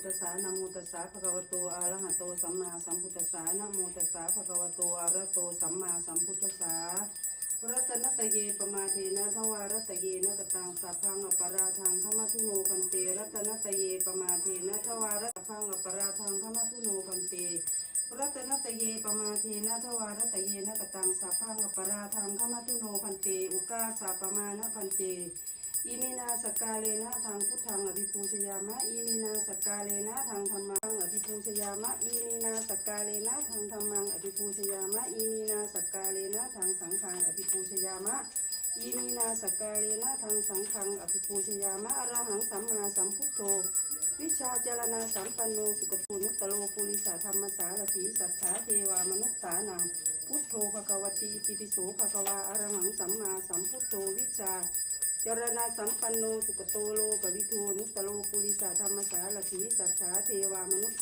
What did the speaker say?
ตัสสะนะโมตัสสะภะคะวะโตอะระหะโตสัมมาสัมพุทธัสสะนะโมตัสสะภะคะวะโตอะระหะโตสัมมาสัมพุทธัสสะรัตนตเยปมาเทนะทวารัตเยนะกตังสัพพังอปราทังขมัทุโนพันเตรัตนตเยปมาเทนะทวารัตพังอปราทังขมัทุโนพันเตรัตนตเยปมาเทนะทวารัตเยนะกตังสัพพังอปราทังขมัทุโนพันเตอุกาสาปมานะพันเตอิมินาสกาเลนะทางพุทธังอภิปูชยามะอิมินาสกาเลนะทางธรรมังอภิปูชยามะอิมินาสกาเลนะทางธรรมังอภิปูชยามะอิมินาสกาเลนะทางสังฆังอภิปูชยามะอิมินาสกาเลนะทางสังฆังอภิปูชยามะอรหังสัมมาสัมพุทโธวิชาจารณาสัมปันโนสุขภูนุตตโลปุริสธรรมสารถีสัทธาเทวามนุษสานังพุทโธภควตีอิติปิโสภควาอรหังสัมมาสัมพุทโธวิชาจรณาสัมปันโนสุขโตโลกวิทูนุตตโลปุริสธรรมสารถีสัทธาเทวามนุษ